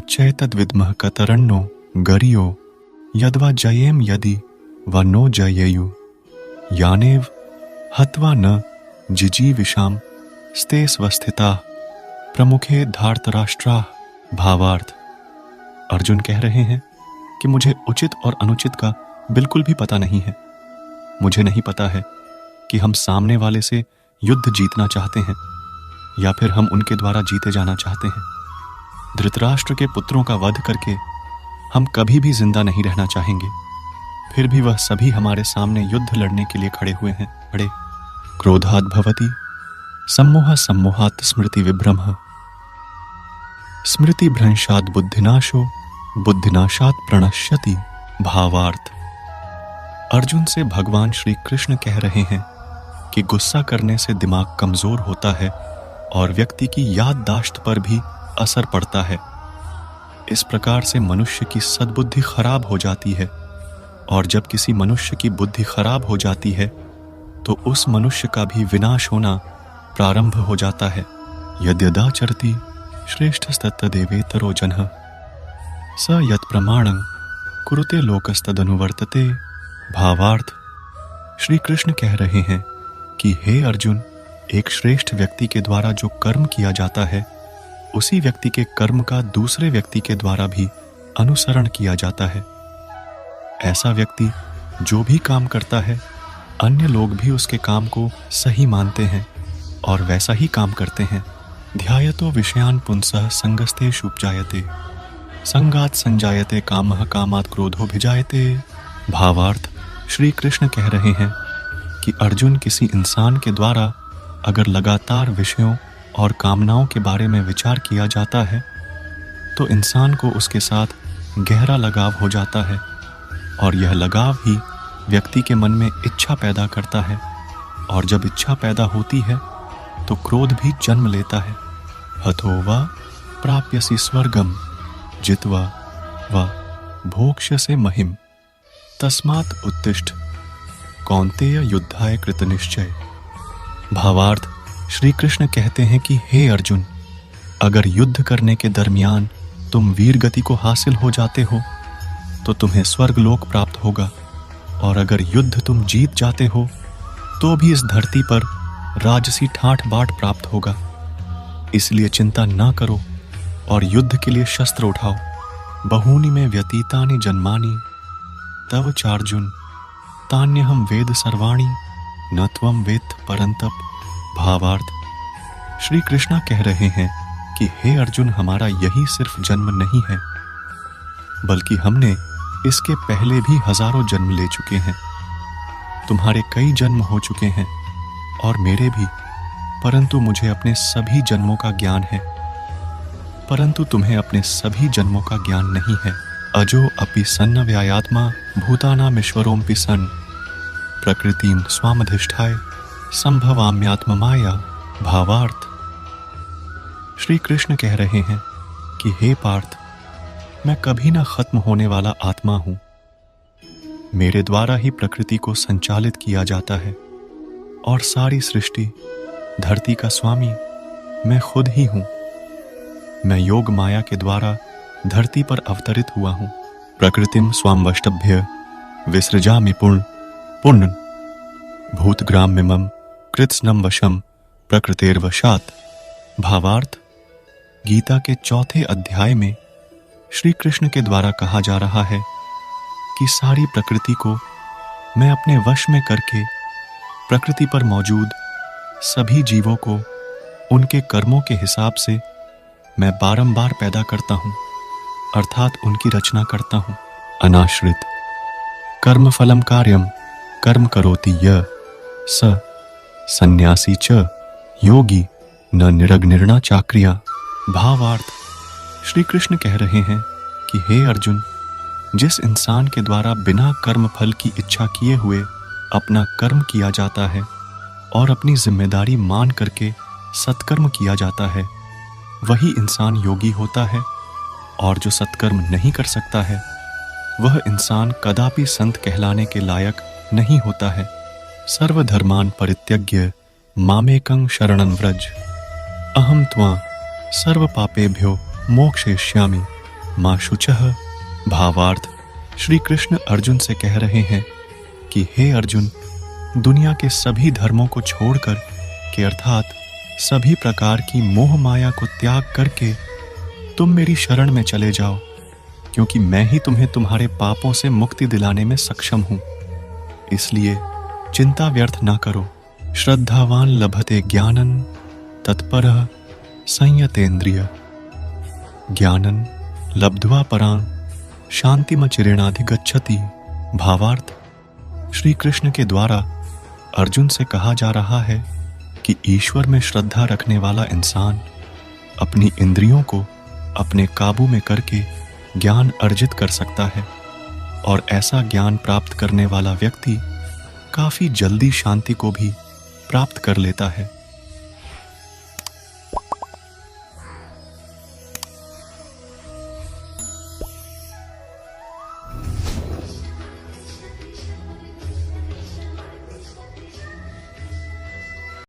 तन्मच्चैतद्विद्मः कतरन्नो गरियो यद्वा जयेम यदि व नो जयेयु यानेव हत्वा न जिजीविषाम स्ते स्वस्थिता प्रमुखे धार्तराष्ट्रा। भावार्थ, अर्जुन कह रहे हैं कि मुझे उचित और अनुचित का बिल्कुल भी पता नहीं है। मुझे नहीं पता है कि हम सामने वाले से युद्ध जीतना चाहते हैं या फिर हम उनके द्वारा जीते जाना चाहते हैं। धृतराष्ट्र के पुत्रों का वध करके हम कभी भी जिंदा नहीं रहना चाहेंगे, फिर भी वह सभी हमारे सामने युद्ध लड़ने के लिए खड़े हुए हैं। खड़े क्रोधात् भवति सम्मोह सम्मोहात् स्मृति विभ्रमः स्मृति भ्रंशात् बुद्धिनाशो बुद्धिनाशात् प्रणश्यति। भावार्थ, अर्जुन से भगवान श्री कृष्ण कह रहे हैं कि गुस्सा करने से दिमाग कमजोर होता है और व्यक्ति की याददाश्त पर भी असर पड़ता है। इस प्रकार से मनुष्य की सद्बुद्धि खराब हो जाती है और जब किसी मनुष्य की बुद्धि खराब हो जाती है तो उस मनुष्य का भी विनाश होना प्रारंभ हो जाता है। यद्यदाचरति श्रेष्ठस्तत्तदेवेतरो जनः स यत् प्रमाणं कुरुते लोकस्तदनुवर्तते। भावार्थ, श्री कृष्ण कह रहे हैं कि हे अर्जुन, एक श्रेष्ठ व्यक्ति के द्वारा जो कर्म किया जाता है उसी व्यक्ति के कर्म का दूसरे व्यक्ति के द्वारा भी अनुसरण किया जाता है। ऐसा व्यक्ति जो भी काम करता है अन्य लोग भी उसके काम को सही मानते हैं और वैसा ही काम करते हैं। ध्यायतो विषयान् पुंसः संगस्तेषु उपजायते संगात् संजायते कामः कामात् क्रोधोऽभिजायते। भावार्थ, श्री कृष्ण कह रहे हैं कि अर्जुन, किसी इंसान के द्वारा अगर लगातार विषयों और कामनाओं के बारे में विचार किया जाता है तो इंसान को उसके साथ गहरा लगाव हो जाता है और यह लगाव ही व्यक्ति के मन में इच्छा पैदा करता है और जब इच्छा पैदा होती है तो क्रोध भी जन्म लेता है। हतो वा प्राप्यसि स्वर्गम जित्वा वा भोक्ष्यसे महिम तस्मात् उत्तिष्ठ कौन्तेय युद्धाय कृतनिश्चय। भावार्थ, श्री कृष्ण कहते हैं कि हे अर्जुन, अगर युद्ध करने के दरमियान तुम वीर गति को हासिल हो जाते हो तो तुम्हें स्वर्गलोक प्राप्त होगा और अगर युद्ध तुम जीत जाते हो तो भी इस धरती पर राजसी ठाठ बाट प्राप्त होगा। इसलिए चिंता ना करो और युद्ध के लिए शस्त्र उठाओ। बहूनि में व्यतीतानि जन्मानि तव चार्जुन तान्यहम वेद सर्वाणि न त्वं वेत्थ परंतप। भावार्थ, श्री कृष्णा कह रहे हैं कि हे अर्जुन, हमारा यही सिर्फ जन्म नहीं है बल्कि हमने इसके पहले भी हजारों जन्म ले चुके हैं। तुम्हारे कई जन्म हो चुके हैं और मेरे भी, परंतु मुझे अपने सभी जन्मों का ज्ञान है, परंतु तुम्हें अपने सभी जन्मों का ज्ञान नहीं है। अजो अपि सन्न व्यायात्मा भूतानामीश्वरोऽपि सन् प्रकृतिं स्वामधिष्ठाय संभवाम्यात्म माया। भावार्थ, श्री कृष्ण कह रहे हैं कि हे पार्थ, मैं कभी न खत्म होने वाला आत्मा हूं। मेरे द्वारा ही प्रकृति को संचालित किया जाता है और सारी सृष्टि, धरती का स्वामी मैं खुद ही हूं। मैं योग माया के द्वारा धरती पर अवतरित हुआ हूं। प्रकृतिम स्वामवष्टभ्य विसृजामि पुण्य भूतग्राम्यमं कृत्स्नं वशं प्रकृतेर्वशात्। भावार्थ, गीता के चौथे अध्याय में श्री कृष्ण के द्वारा कहा जा रहा है कि सारी प्रकृति को मैं अपने वश में करके प्रकृति पर मौजूद सभी जीवों को उनके कर्मों के हिसाब से मैं बारंबार पैदा करता हूं, अर्थात उनकी रचना करता हूं। अनाश्रित कर्म फलम कार्यम कर्म करोति य स सन्यासी च योगी न निरग्निर्णा चाक्रिया। भावार्थ, श्री कृष्ण कह रहे हैं कि हे अर्जुन, जिस इंसान के द्वारा बिना कर्म फल की इच्छा किए हुए अपना कर्म किया जाता है और अपनी जिम्मेदारी मान करके सत्कर्म किया जाता है, वही इंसान योगी होता है। और जो सत्कर्म नहीं कर सकता है वह इंसान कदापि संत कहलाने के लायक नहीं होता है। सर्वधर्मान परित्यज्य मामेकं शरणं व्रज अहम त्वा सर्व पापेभ्यो मोक्षयिष्यामि। मां शुचः। भावार्थ, श्री कृष्ण अर्जुन से कह रहे हैं कि हे अर्जुन, दुनिया के सभी धर्मों को छोड़कर के अर्थात सभी प्रकार की मोह माया को त्याग करके तुम मेरी शरण में चले जाओ, क्योंकि मैं ही तुम्हें तुम्हारे पापों से मुक्ति दिलाने में सक्षम हूं। इसलिए चिंता व्यर्थ ना करो। श्रद्धावान लभते ज्ञानन तत्परः संयतेन्द्रिय। ज्ञानन लब्ध्वा परां शांतिमचिरेणाधिगच्छति। भावार्थ, श्री कृष्ण के द्वारा अर्जुन से कहा जा रहा है कि ईश्वर में श्रद्धा रखने वाला इंसान अपनी इंद्रियों को अपने काबू में करके ज्ञान अर्जित कर सकता है, और ऐसा ज्ञान प्राप्त करने वाला व्यक्ति काफी जल्दी शांति को भी प्राप्त कर लेता है।